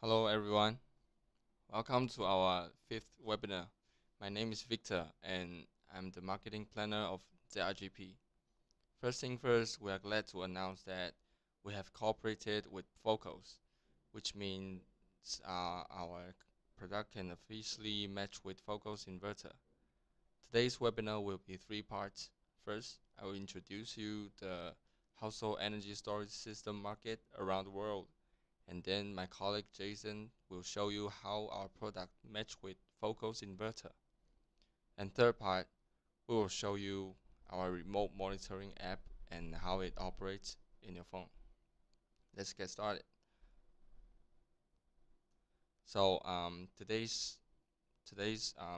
Hello everyone, welcome to our fifth webinar. My name is Victor and I'm the marketing planner of ZRGP. First thing first, we are glad to announce that we have cooperated with Phocos, which means our product can officially match with Phocos inverter. Today's webinar will be three parts. First, I will introduce you the household energy storage system market around the world, and then my colleague Jason will show you how our product match with Phocos inverter. And third part, we will show you our remote monitoring app and how it operates in your phone. Let's get started. So today's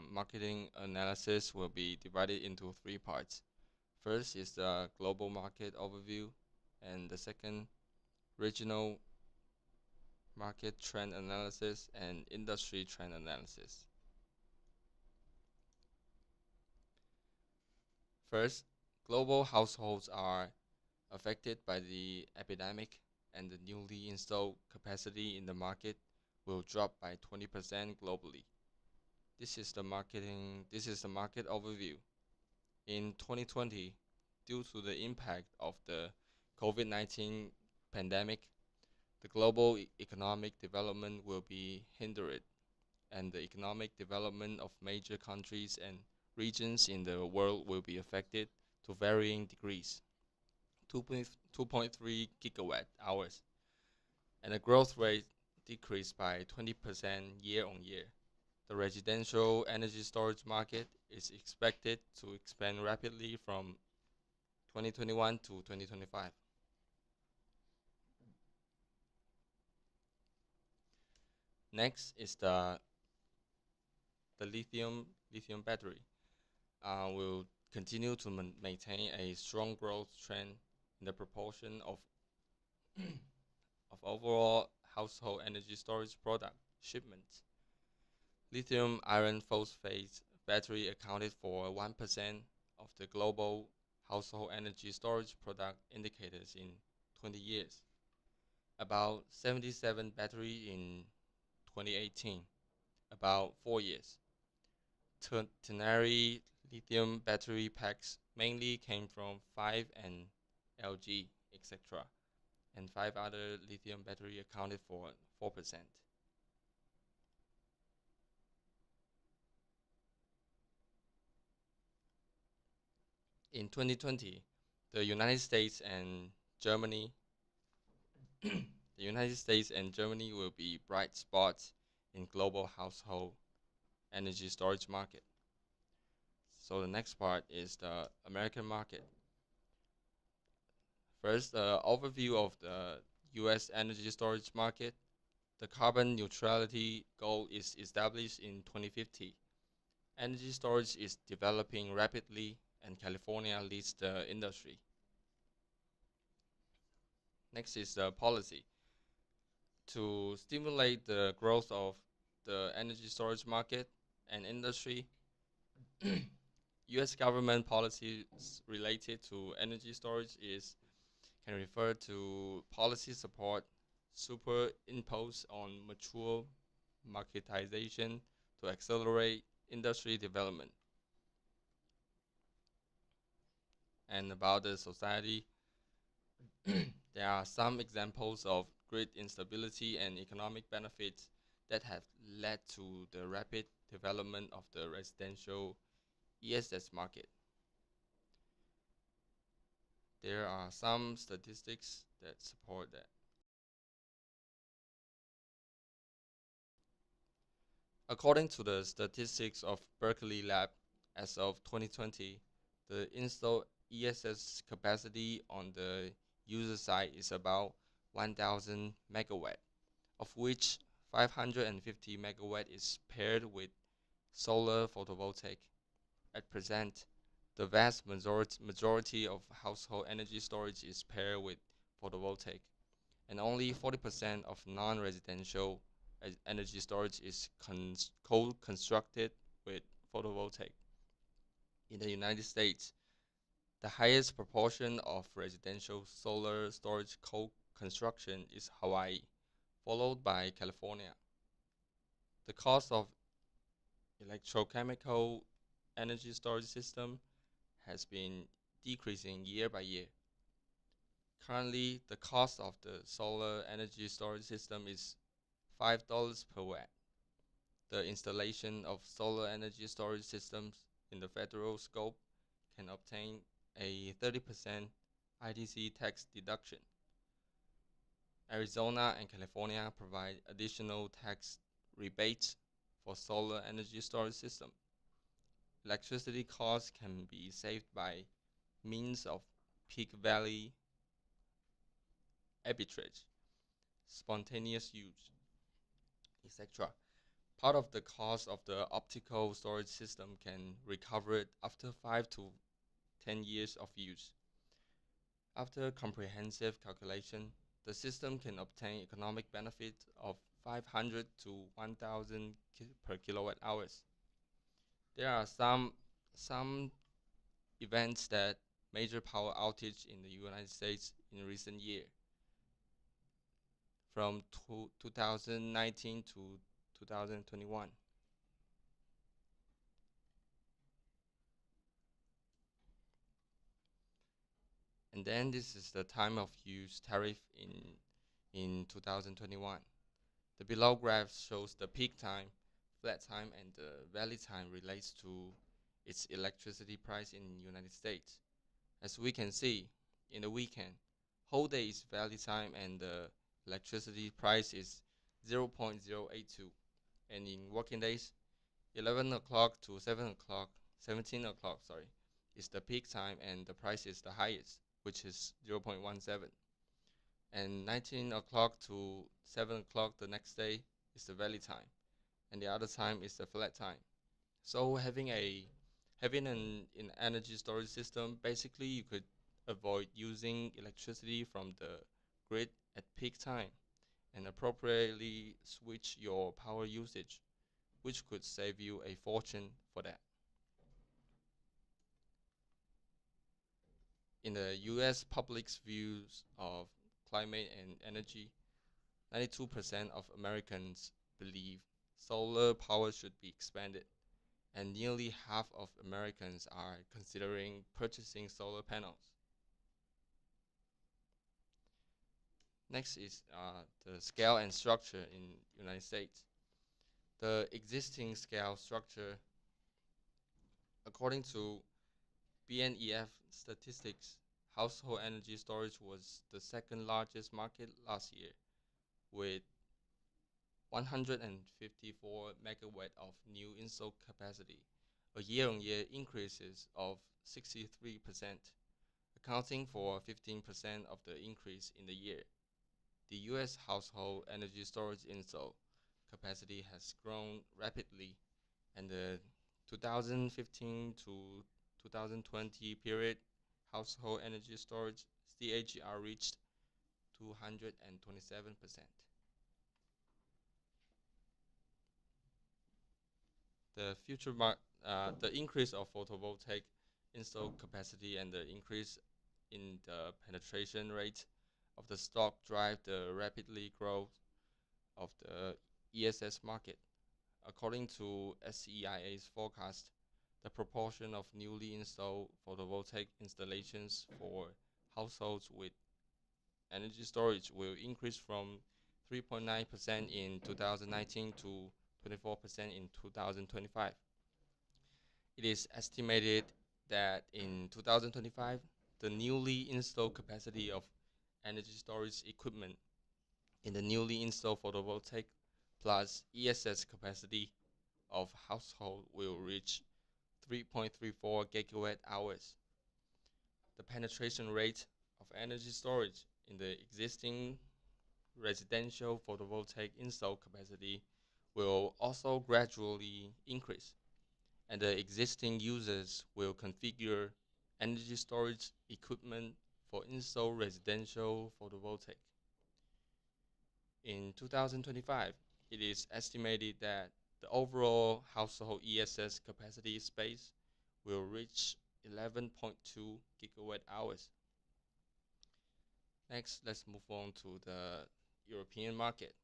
marketing analysis will be divided into three parts. First is the global market overview, and the second, regional market trend analysis and industry trend analysis. First, global households are affected by the epidemic, and the newly installed capacity in the market will drop by 20% globally. This is the market overview. In 2020, due to the impact of the COVID-19 pandemic, the global economic development will be hindered, and the economic development of major countries and regions in the world will be affected to varying degrees. 2.3 gigawatt hours, and the growth rate decreased by 20% year on year. The residential energy storage market is expected to expand rapidly from 2021 to 2025. Next is the lithium battery. Will continue to maintain a strong growth trend in the proportion of of overall household energy storage product shipments. Lithium iron phosphate battery accounted for 1% of the global household energy storage product indicators in 20 years. About 77 battery in 2018, about 4 years. Ternary lithium battery packs mainly came from 5 and LG, etc., and 5 other lithium battery accounted for 4%. In 2020, the United States and Germany will be bright spots in global household energy storage market. So the next part is the American market. First, overview of the US energy storage market. The carbon neutrality goal is established in 2050. Energy storage is developing rapidly, and California leads the industry. Next is the policy. To stimulate the growth of the energy storage market and industry, US government policies related to energy storage can refer to policy support superimposed on mature marketization to accelerate industry development. And about the society, there are some examples of grid instability and economic benefits that have led to the rapid development of the residential ESS market. There are some statistics that support that. According to the statistics of Berkeley Lab, as of 2020, the installed ESS capacity on the user side is about 1,000 megawatt, of which 550 megawatt is paired with solar photovoltaic. At present, the vast majority of household energy storage is paired with photovoltaic, and only 40% of non-residential energy storage is co-constructed with photovoltaic. In the United States, the highest proportion of residential solar storage co-construction is Hawaii, followed by California. The cost of electrochemical energy storage system has been decreasing year by year. Currently, the cost of the solar energy storage system is $5 per watt. The installation of solar energy storage systems in the federal scope can obtain a 30% ITC tax deduction. Arizona and California provide additional tax rebates for solar energy storage system. Electricity costs can be saved by means of peak value arbitrage, spontaneous use, etc. Part of the cost of the optical storage system can recover it after 5 to 10 years of use. After comprehensive calculation, the system can obtain economic benefit of 500 to 1,000 per kilowatt hours. There are some events that major power outage in the United States in recent year, from 2019 to 2021. And then this is the time of use tariff in 2021. The below graph shows the peak time, flat time, and the valley time relates to its electricity price in the United States. As we can see, in the weekend, whole day is valley time and the electricity price is 0.082. And in working days, 11 o'clock to 7 o'clock, 17 o'clock, sorry, is the peak time and the price is the highest, which is 0.17. And 19 o'clock to 7 o'clock the next day is the valley time, and the other time is the flat time. So having an energy storage system, basically you could avoid using electricity from the grid at peak time and appropriately switch your power usage, which could save you a fortune for that. In the US public's views of climate and energy, 92% of Americans believe solar power should be expanded, and nearly half of Americans are considering purchasing solar panels. Next is the scale and structure in United States. The existing scale structure, according to BNEF statistics, household energy storage was the second largest market last year, with 154 megawatt of new installed capacity, a year-on-year increases of 63%, accounting for 15% of the increase in the year. The US household energy storage install capacity has grown rapidly, and the 2015 to 2020 period household energy storage CAGR reached 227%. The increase of photovoltaic installed capacity and the increase in the penetration rate of the stock drive the rapidly growth of the ESS market. According to SEIA's forecast, the proportion of newly installed photovoltaic installations for households with energy storage will increase from 3.9% in 2019 to 24% in 2025. It is estimated that in 2025, the newly installed capacity of energy storage equipment in the newly installed photovoltaic plus ESS capacity of household will reach 3.34 gigawatt hours. The penetration rate of energy storage in the existing residential photovoltaic install capacity will also gradually increase, and the existing users will configure energy storage equipment for install residential photovoltaic. In 2025, it is estimated that the overall household ESS capacity space will reach 11.2 gigawatt hours. Next, let's move on to the European market.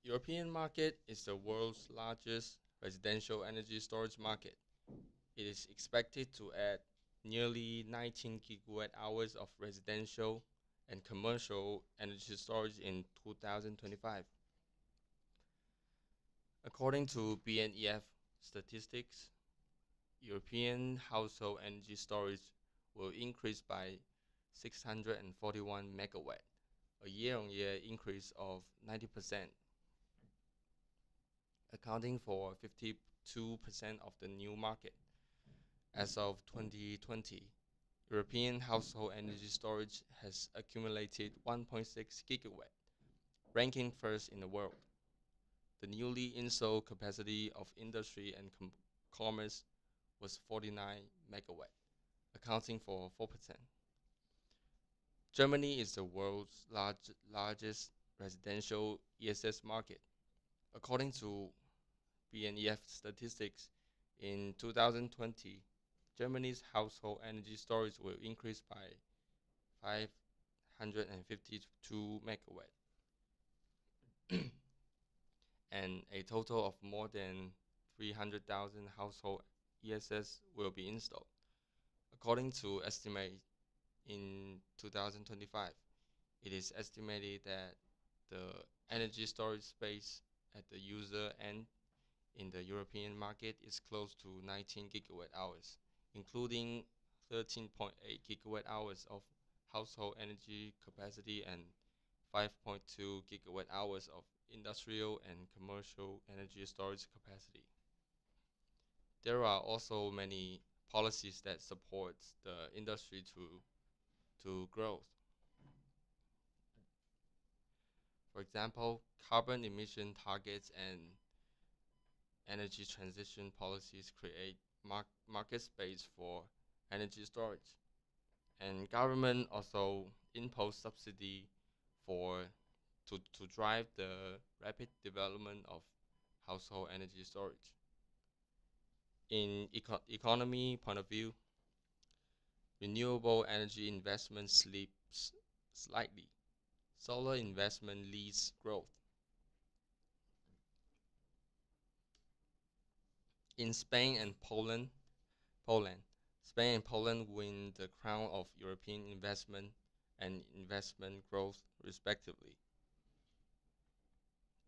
European market is the world's largest residential energy storage market. It is expected to add nearly 19 gigawatt hours of residential and commercial energy storage in 2025. According to BNEF statistics, European household energy storage will increase by 641 megawatt, a year-on-year increase of 90%, accounting for 52% of the new market. As of 2020, European household energy storage has accumulated 1.6 gigawatt, ranking first in the world. The newly installed capacity of industry and commerce was 49 megawatt, accounting for 4%. Germany is the world's largest residential ESS market. According to BNEF statistics, in 2020, Germany's household energy storage will increase by 552 megawatt, and a total of more than 300,000 household ESS will be installed. According to estimate in 2025, it is estimated that the energy storage space at the user end in the European market is close to 19 gigawatt hours, including 13.8 gigawatt hours of household energy capacity and 5.2 gigawatt hours of industrial and commercial energy storage capacity. There are also many policies that support the industry to growth. For example, carbon emission targets and energy transition policies create market space for energy storage. And government also impose subsidy to drive the rapid development of household energy storage. In economy point of view, renewable energy investment slips slightly. Solar investment leads growth. In Spain and Poland, Spain and Poland win the crown of European investment and investment growth respectively.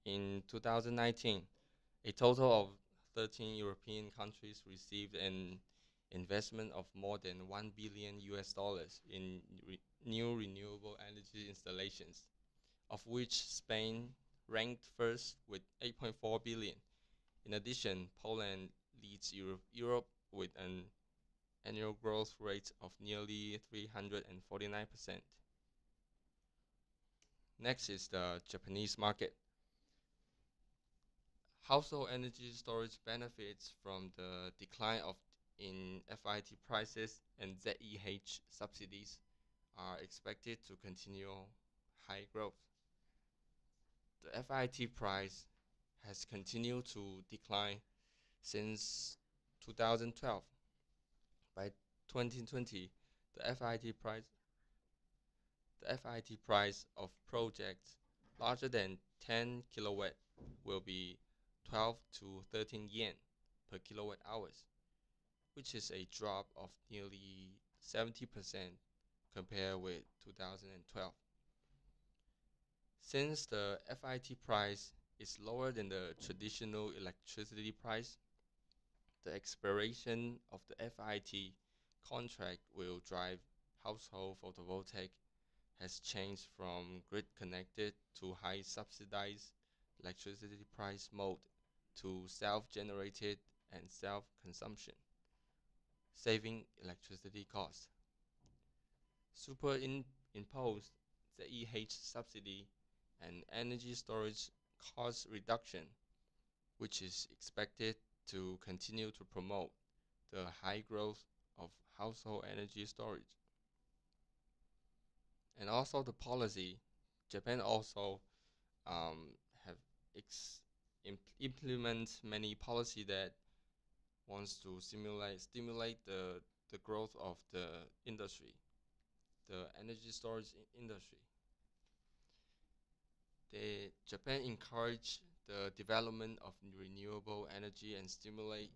In 2019, a total of 13 European countries received an investment of more than 1 billion US dollars in new renewable energy installations, of which Spain ranked first with 8.4 billion. In addition, Poland leads Europe with an annual growth rate of nearly 349%. Next is the Japanese market. Household energy storage benefits from the decline in FIT prices and ZEH subsidies are expected to continue high growth. The FIT price has continued to decline since 2012. By 2020, the FIT price of projects larger than 10 kilowatt will be 12 to 13 yen per kilowatt hours, which is a drop of nearly 70% compared with 2012. Since the FIT price is lower than the traditional electricity price, the expiration of the FIT contract will drive household photovoltaic has changed from grid-connected to high-subsidized electricity price mode to self-generated and self-consumption, saving electricity costs. Superimposed ZEH subsidy and energy storage cost reduction, which is expected to continue to promote the high growth of household energy storage. And also the policy, Japan also have implement many policy that wants to stimulate the growth of the industry, the energy storage industry. Japan encouraged the development of renewable energy and stimulate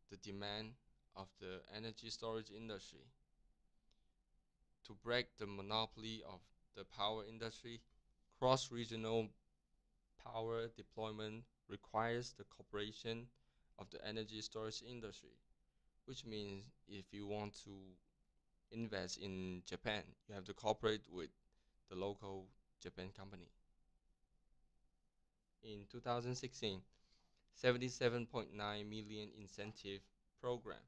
the demand of the energy storage industry. To break the monopoly of the power industry, cross-regional power deployment requires the cooperation of the energy storage industry, which means if you want to invest in Japan, you have to cooperate with the local Japan company. In 2016, 77.9 million incentive program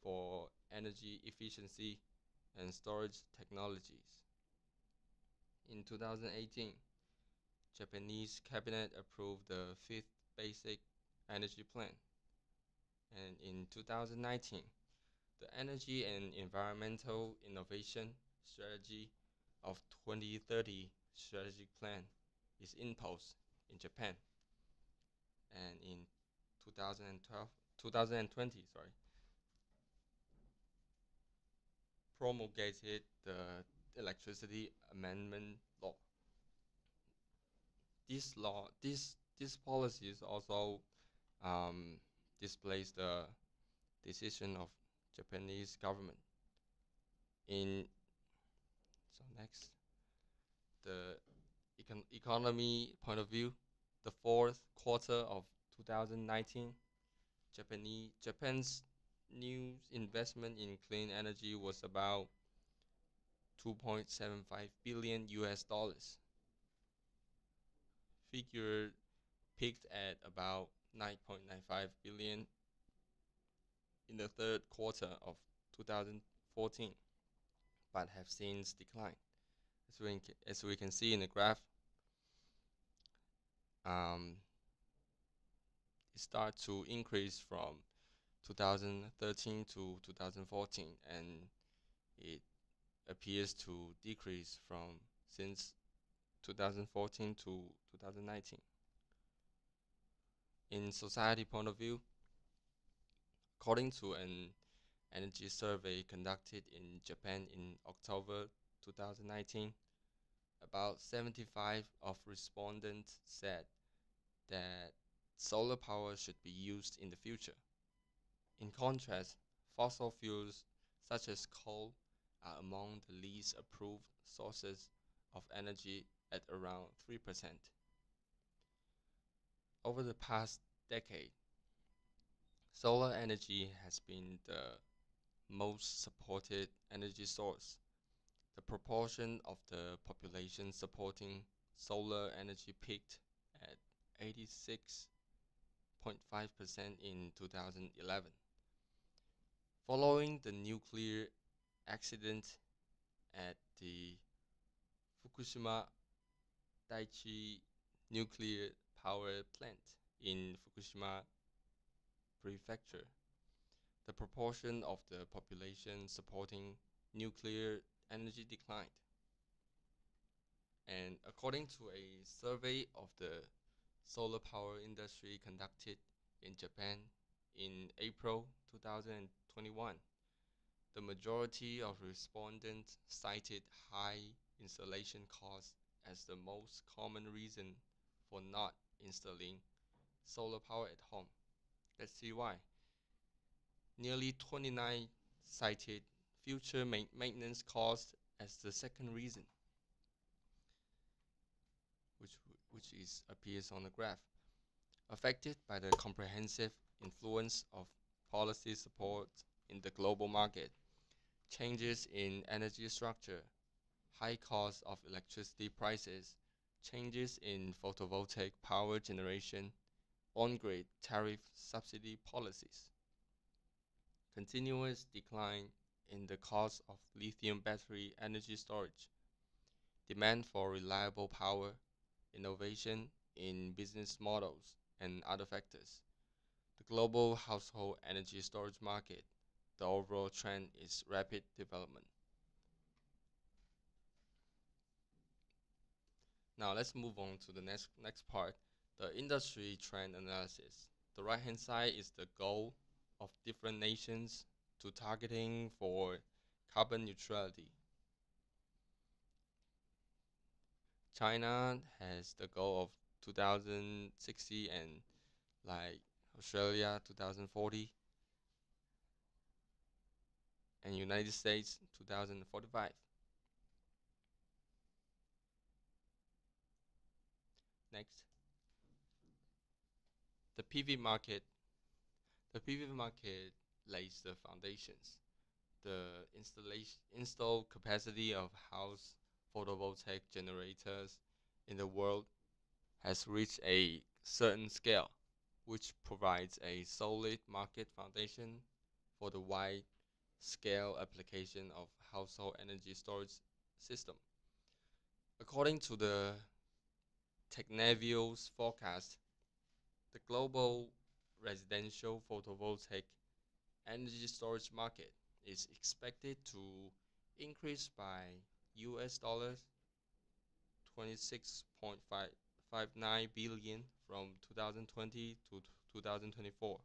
for energy efficiency and storage technologies. In 2018, Japanese cabinet approved the fifth basic energy plan. And in 2019, the Energy and Environmental Innovation Strategy of 2030 strategic plan is imposed in Japan. And in 2020, promulgated the Electricity Amendment Law. These policies also displays the decision of Japanese government. Next, the economy point of view, the fourth quarter of 2019, Japan's new investment in clean energy was about 2.75 billion US dollars. Figure peaked at about 9.95 billion in the third quarter of 2014, but have since declined. As we can see in the graph, it started to increase from 2013 to 2014, and it appears to decrease from since 2014 to 2019. In society point of view, according to an energy survey conducted in Japan in October 2019, about 75% of respondents said that solar power should be used in the future. In contrast, fossil fuels such as coal are among the least approved sources of energy at around 3%. Over the past decade, solar energy has been the most supported energy source. The proportion of the population supporting solar energy peaked at 86.5% in 2011. Following the nuclear accident at the Fukushima Daiichi nuclear power plant in Fukushima Prefecture, the proportion of the population supporting nuclear energy declined. And according to a survey of the solar power industry conducted in Japan in April 2021, the majority of respondents cited high installation costs as the most common reason for not installing solar power at home. Let's see why. Nearly 29 cited future maintenance costs as the second reason, which appears on the graph. Affected by the comprehensive influence of policy support in the global market, changes in energy structure, high cost of electricity prices, changes in photovoltaic power generation, on-grid tariff subsidy policies, continuous decline in the cost of lithium battery energy storage, demand for reliable power, innovation in business models, and other factors. The global household energy storage market, the overall trend is rapid development. Now let's move on to the next part, the industry trend analysis. The right-hand side is the goal of different nations to targeting for carbon neutrality. China has the goal of 2060 and like Australia 2040 and United States 2045. Next, the PV market. The PV market lays the foundations. The installed capacity of house photovoltaic generators in the world has reached a certain scale, which provides a solid market foundation for the wide scale application of household energy storage system. According to the Technavio's forecast, the global residential photovoltaic energy storage market is expected to increase by US dollars 26.559 billion from 2020 to 2024,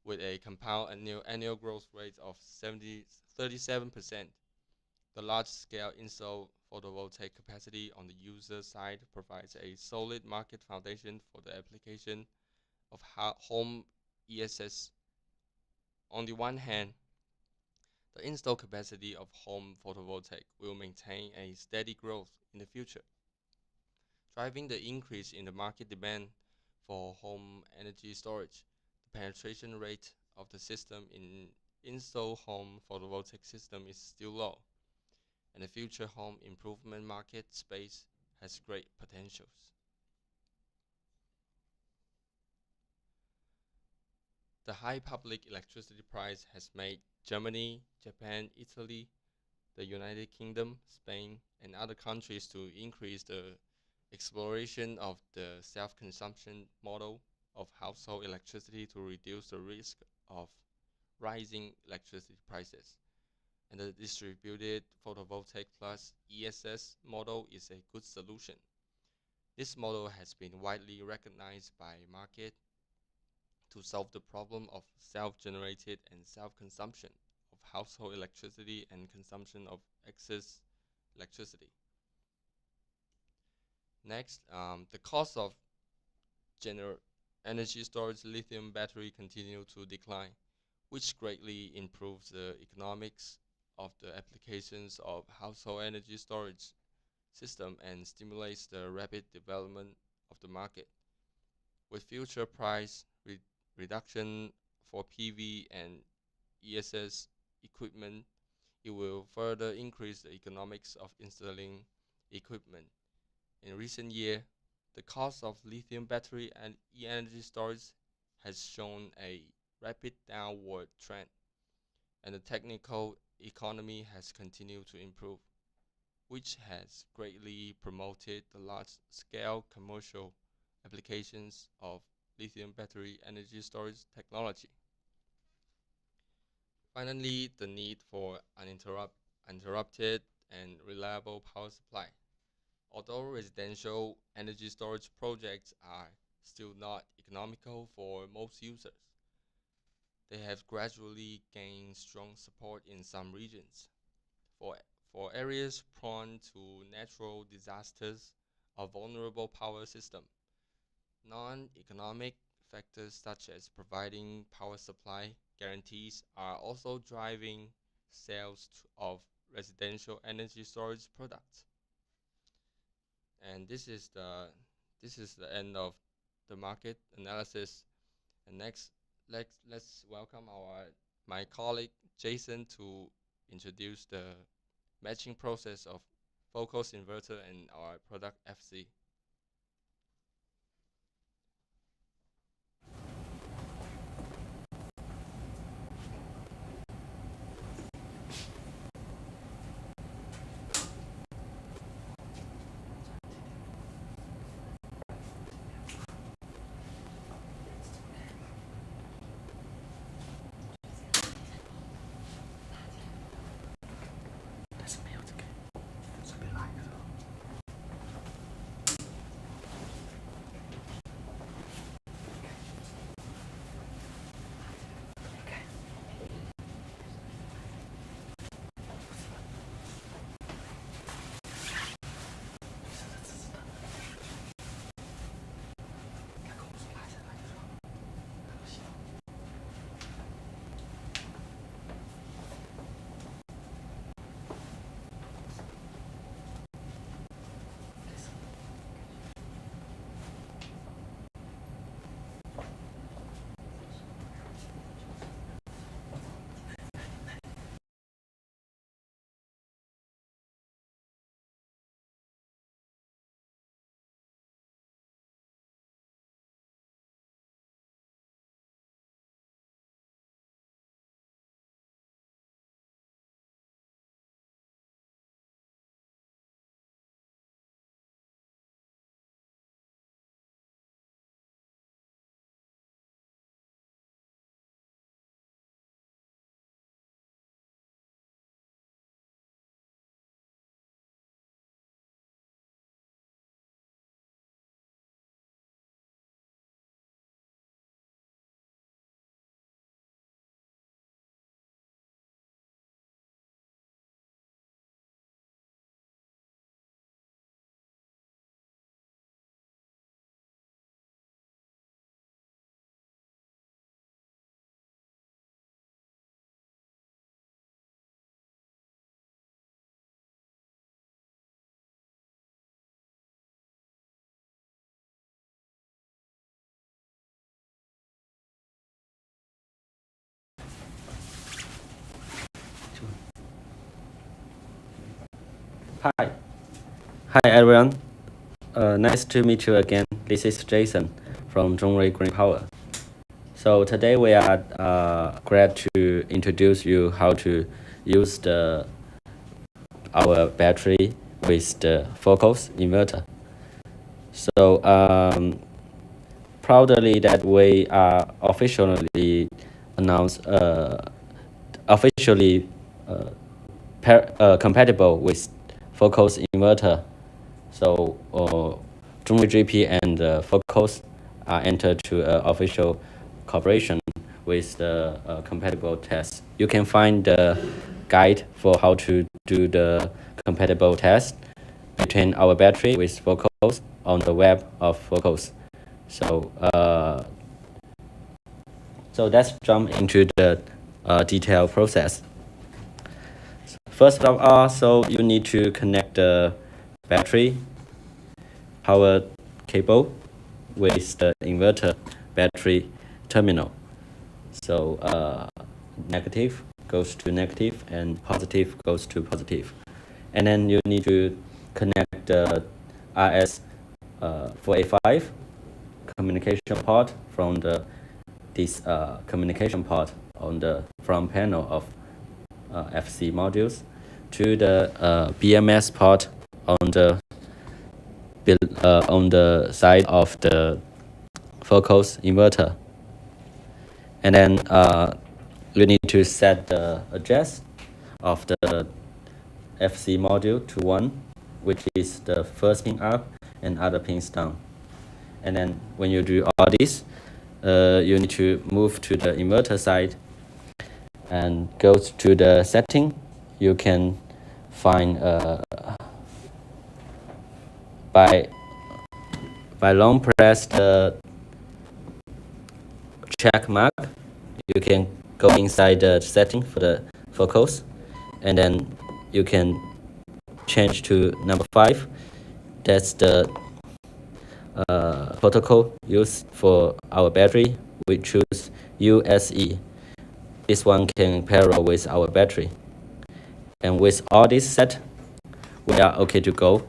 with a compound annual growth rate of 37%. The large-scale installed photovoltaic capacity on the user side provides a solid market foundation for the application of home ESS. On the one hand, the installed capacity of home photovoltaic will maintain a steady growth in the future, driving the increase in the market demand for home energy storage. The penetration rate of the system in installed home photovoltaic system is still low, and the future home improvement market space has great potentials. The high public electricity price has made Germany, Japan, Italy, the United Kingdom, Spain, and other countries to increase the exploration of the self-consumption model of household electricity to reduce the risk of rising electricity prices. And the distributed photovoltaic plus ESS model is a good solution. This model has been widely recognized by market to solve the problem of self-generated and self-consumption of household electricity and consumption of excess electricity. Next, the cost of energy storage lithium battery continue to decline, which greatly improves the economics of the applications of household energy storage system and stimulates the rapid development of the market. With future price reduction for PV and ESS equipment, it will further increase the economics of installing equipment. In recent years, the cost of lithium battery and energy storage has shown a rapid downward trend, and the technical economy has continued to improve, which has greatly promoted the large-scale commercial applications of lithium battery energy storage technology. Finally, the need for uninterrupted and reliable power supply. Although residential energy storage projects are still not economical for most users, they have gradually gained strong support in some regions. For areas prone to natural disasters or vulnerable power system, non-economic factors such as providing power supply guarantees are also driving sales of residential energy storage products. And this is the end of the market analysis. And next, let's welcome my colleague Jason to introduce the matching process of Phocos inverter and our product FC. Hi. Hi, everyone. Nice to meet you again. This is Jason from Zhongwei Green Power. So today we are glad to introduce you how to use our battery with the Phocos inverter. So proudly that we are officially announced officially compatible with Phocos inverter. So ZRGP and Phocos are entered to official cooperation with the compatible test. You can find the guide for how to do the compatible test between our battery with Phocos on the web of Phocos. So let's jump into the detailed process. First of all, so you need to connect the battery power cable with the inverter battery terminal. So negative goes to negative and positive goes to positive. And then you need to connect the RS485 communication port from this communication port on the front panel of FC modules to the BMS port on the side of the Phocos inverter. And then you need to set the address of the FC module to 1, which is the first pin up and other pins down. And then when you do all this, you need to move to the inverter side and go to the setting. You can find by long press the check mark, you can go inside the setting for the Phocos, and then you can change to number 5. That's the protocol used for our battery. We choose USE. This one can parallel with our battery. And with all this set, we are okay to go.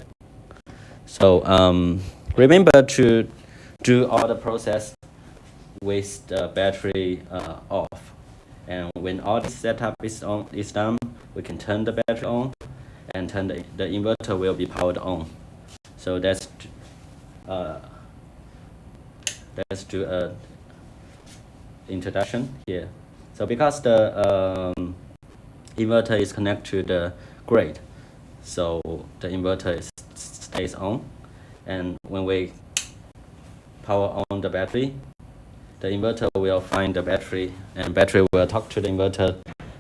So remember to do all the process with the battery off. And when all this setup is done, we can turn the battery on, and the inverter will be powered on. So let's do a introduction here. So because the inverter is connected to the grid, so the inverter stays on, and when we power on the battery, the inverter will find the battery, and battery will talk to the inverter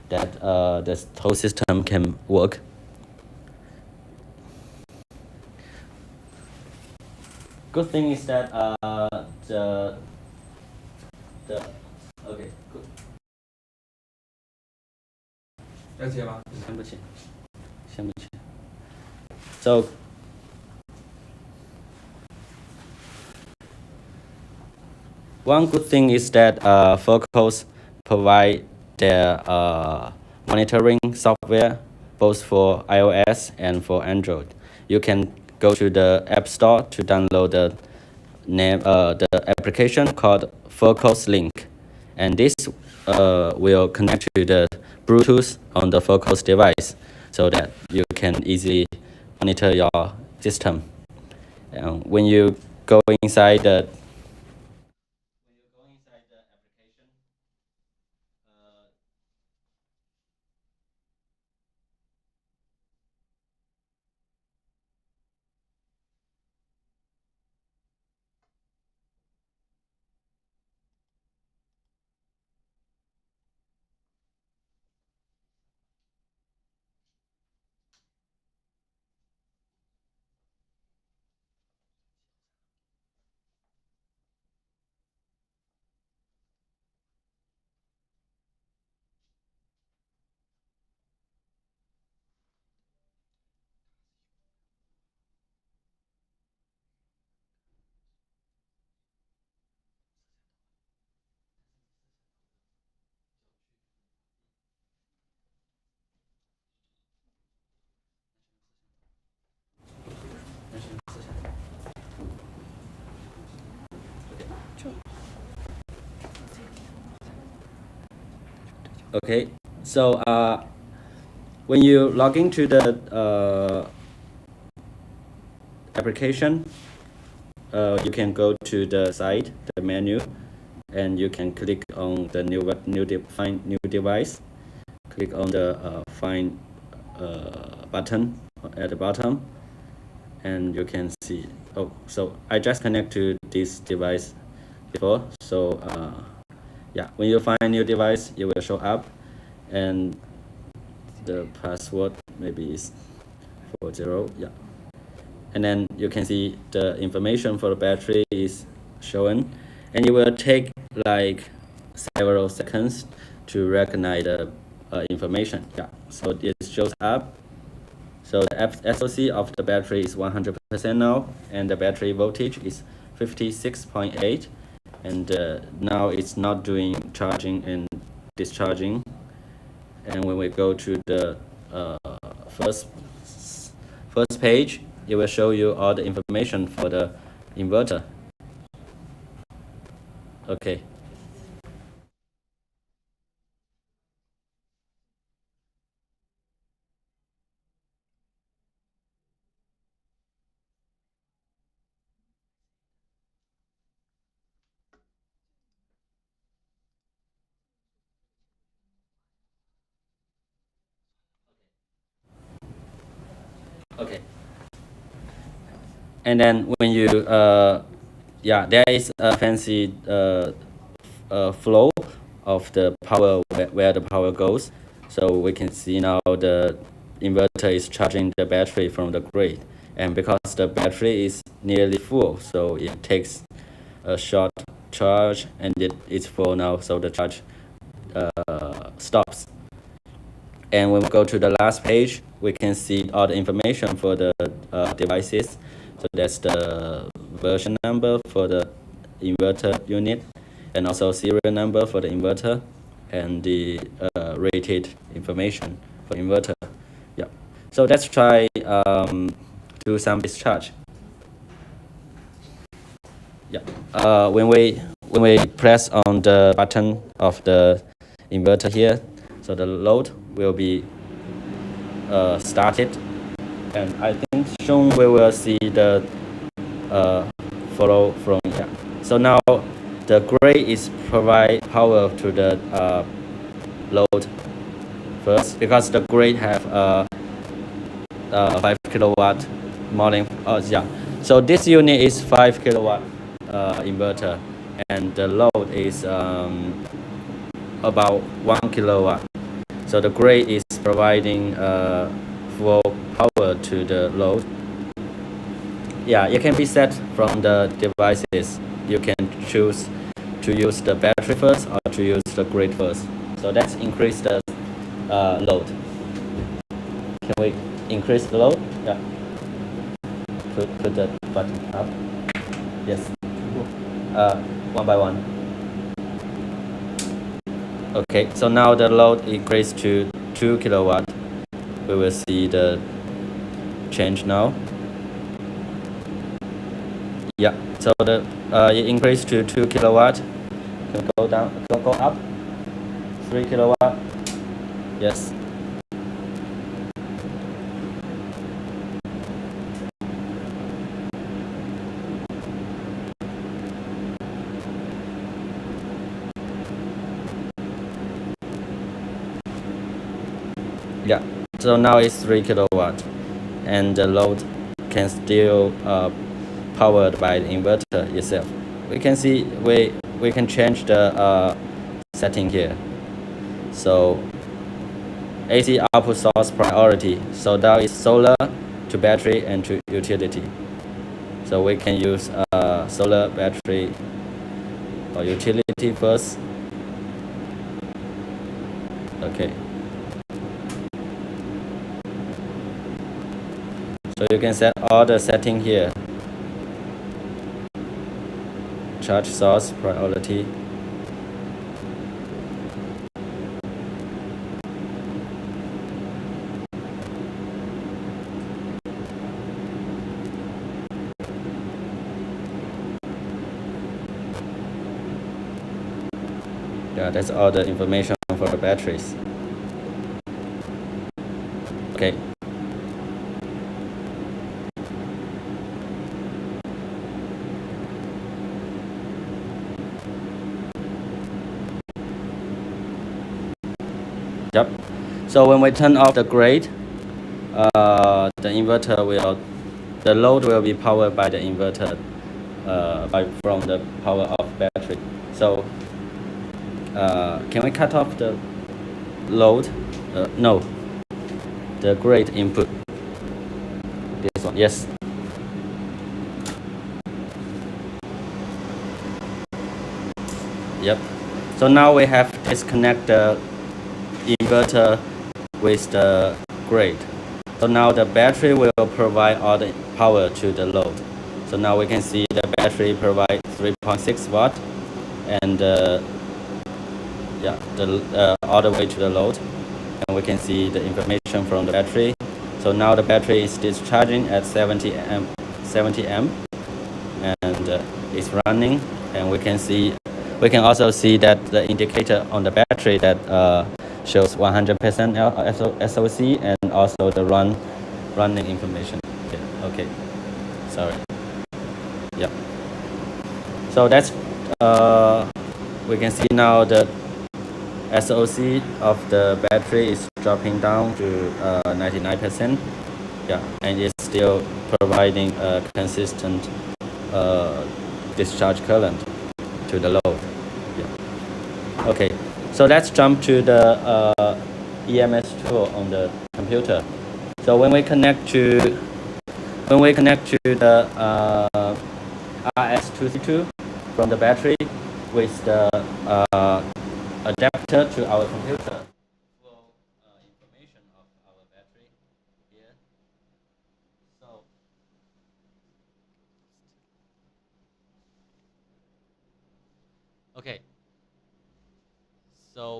that the whole system can work. Good thing is that okay, good. 要接吗？先不起。So one good thing is that Phocos provide their monitoring software both for iOS and for Android. You can go to the App Store to download the application called Phocos Link, and this will connect to the Bluetooth on the Phocos device, so that you can easily monitor your system. When you go inside the application, Okay, so when you log into the application, you can go to the site, the menu, and you can click on the find new device. Click on the find button at the bottom, and you can see. Oh, so I just connect to this device before. So yeah, when you find a new device, it will show up, and the password maybe is 40. Yeah, and then you can see the information for the battery is shown, and it will take like several seconds to recognize the information. Yeah, so it shows up. So the SOC of the battery is 100% now, and the battery voltage is 56.8, and now it's not doing charging and discharging. And when we go to the first page, it will show you all the information for the inverter. Okay. Okay. And then when you yeah, there is a fancy flow of the power where the power goes. So we can see now the inverter is charging the battery from the grid, and because the battery is nearly full, so it takes a short charge, and it's full now, so the charge stops. And when we go to the last page, we can see all the information for the devices. So that's the version number for the inverter unit, and also serial number for the inverter, and the rated information for inverter. Yeah. So let's try do some discharge. Yeah. When we press on the button of the inverter here, so the load will be started, and I think soon we will see the follow from here. So now the gray is provide power to the load first, because the gray have 5 kilowatt modeling. Yeah. So this unit is 5 kilowatt inverter, and the load is about 1 kilowatt. So the gray is providing full power to the load. Yeah, it can be set from the devices. You can choose to use the battery first or to use the grid first. So let's increase the load. Can we increase the load? Yeah. Put the button up. Yes. One by one. Okay, so now the load increased to 2 kilowatt. We will see the change now. Yeah, so the it increased to 2 kilowatt. Can go down, go up. 3 kilowatt. Yes. Yeah, so now it's 3 kilowatt, and the load can still powered by the inverter itself. We can see we can change the setting here. So AC output source priority. So that is solar to battery and to utility. So we can use solar, battery, or utility first. Okay. So you can set all the setting here. Charge source priority. Yeah, that's all the information for the batteries. Okay. Yep. So when we turn off the grid, the load will be powered by the inverter, from the power of battery. So can we cut off the load? No, the grid input. This one, yes. Yep. So now we have disconnect the inverter with the grid. So now the battery will provide all the power to the load. So now we can see the battery provides 3.6 watt, and all the way to the load. And we can see the information from the battery. So now the battery is discharging at 70 amp, and it's running. And we can also see that the indicator on the battery that shows 100% SOC, and also the running information. Yeah, okay, sorry. Yeah. So that's we can see now the SOC of the battery is dropping down to 99%. Yeah, and it's still providing a consistent discharge current to the load. Yeah. Okay, so let's jump to the EMS tool on the computer. So when we connect to the RS232 from the battery with the adapter to our computer, full information of our battery here. So okay, so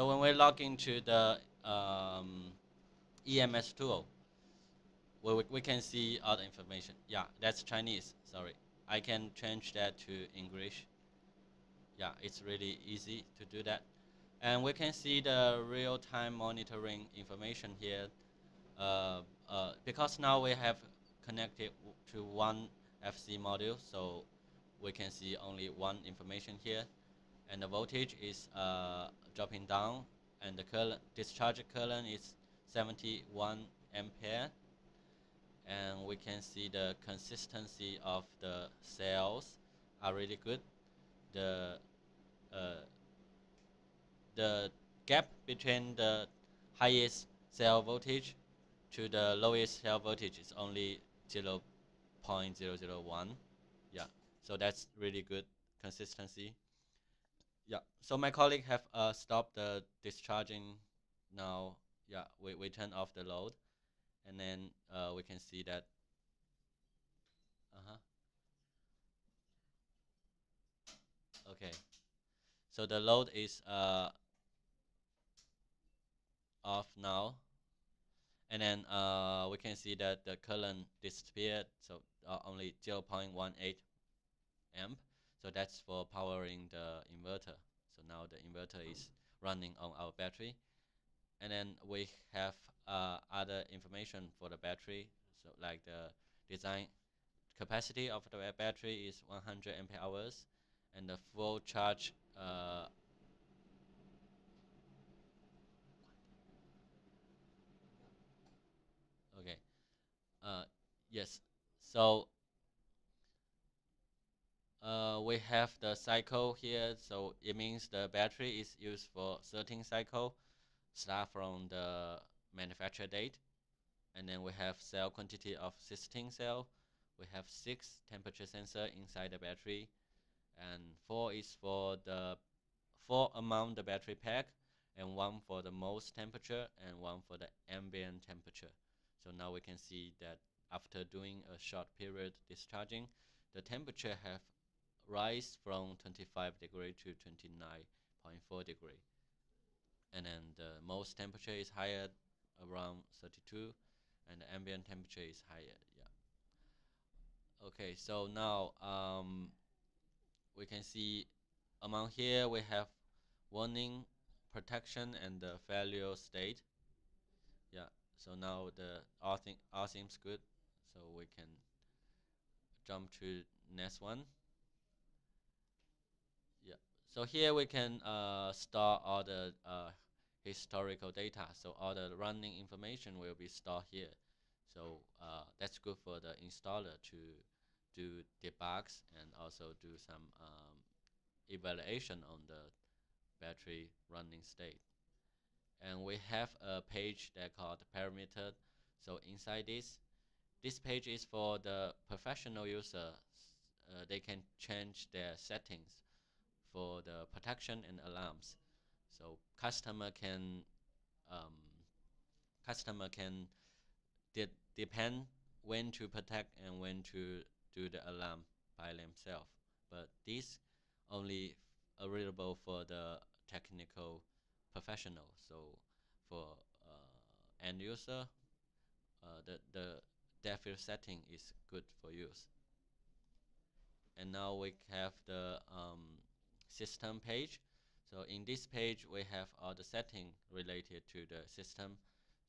when we log into the EMS tool, we can see all the information. Yeah, that's Chinese. Sorry, I can change that to English. Yeah, it's really easy to do that. And we can see the real-time monitoring information here. Because now we have connected to one FC module, so we can see only one information here. And the voltage is dropping down, and the discharge current is 71 ampere. And we can see the consistency of the cells are really good. The the gap between the highest cell voltage to the lowest cell voltage is only 0.001. Yeah, so that's really good consistency. Yeah, so my colleague have stopped the discharging now. Yeah, we turn off the load, and then we can see that. Uh-huh. Okay, so the load is off now, and then we can see that the current disappeared, so only 0.18 amp. So that's for powering the inverter. So now the inverter is running on our battery, and then we have other information for the battery. So like the design capacity of the battery is 100 ampere hours, and the full charge. Okay. Yes. So we have the cycle here, so it means the battery is used for 13 cycle, start from the manufacture date. And then we have cell quantity of 16 cell. We have 6 temperature sensor inside the battery, and 4 is for the 4 amount the battery pack, and 1 for the most temperature, and 1 for the ambient temperature. So now we can see that after doing a short period discharging, the temperature have rise from 25 degree to 29.4 degree, and then the most temperature is higher, around 32, and the ambient temperature is higher. Yeah. Okay, so now we can see among here we have warning, protection, and the failure state. Yeah. So now the all seems good. So we can jump to next one. Yeah. So here we can store all the historical data. So all the running information will be stored here. So that's good for the installer to do debugs and also do some evaluation on the battery running state. And we have a page that called parameter. So inside this page is for the professional user. They can change their settings for the protection and alarms. So um, customer can depend when to protect and when to do the alarm by themselves. But this only available for the technical professional. So for end user, the default setting is good for use. And now we have the system page. So in this page, we have all the setting related to the system.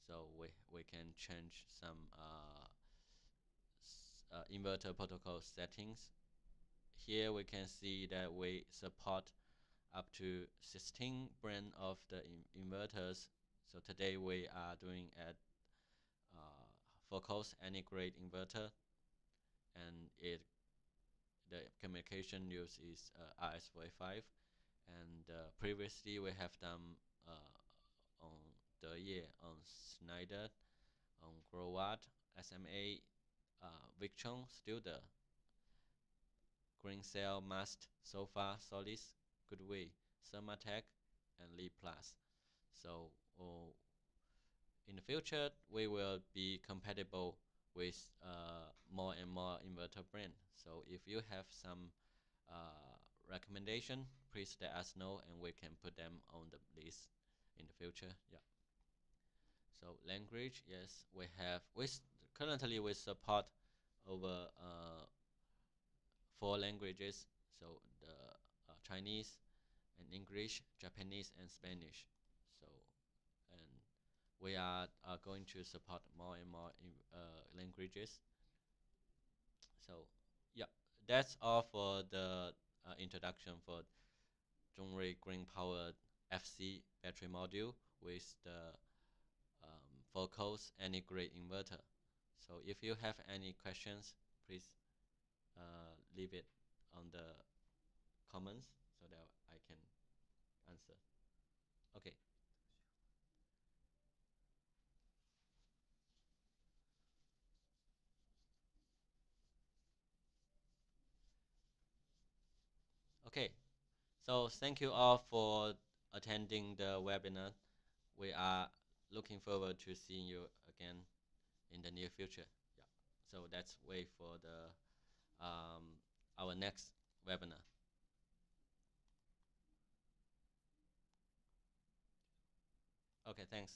So we can change some inverter protocol settings. Here we can see that we support up to 16 brand of the inverters. So today we are doing at Phocos any grade inverter, and the communication use is RS-45. And previously we have done on the year on Schneider, on Growat, SMA, Victron, Studer, Green Cell, Mast, Sofa, Solis, Goodway, Thermatech, and Lee Plus. So in the future, we will be compatible with more and more inverter brand. So if you have some recommendation, please let us know, and we can put them on the list in the future. Yeah. So language, yes, we have. Currently we support over 4 languages. So the Chinese and English, Japanese, and Spanish. So and we are going to support more and more languages. So yeah, that's all for the introduction for Zhonghui Green Power FC battery module with the Phocos any grade inverter. So if you have any questions, please leave it on the comments so that I can answer. Okay. Okay. So thank you all for attending the webinar. We are looking forward to seeing you again in the near future. Yeah. So let's wait for the our next webinar. Okay, thanks.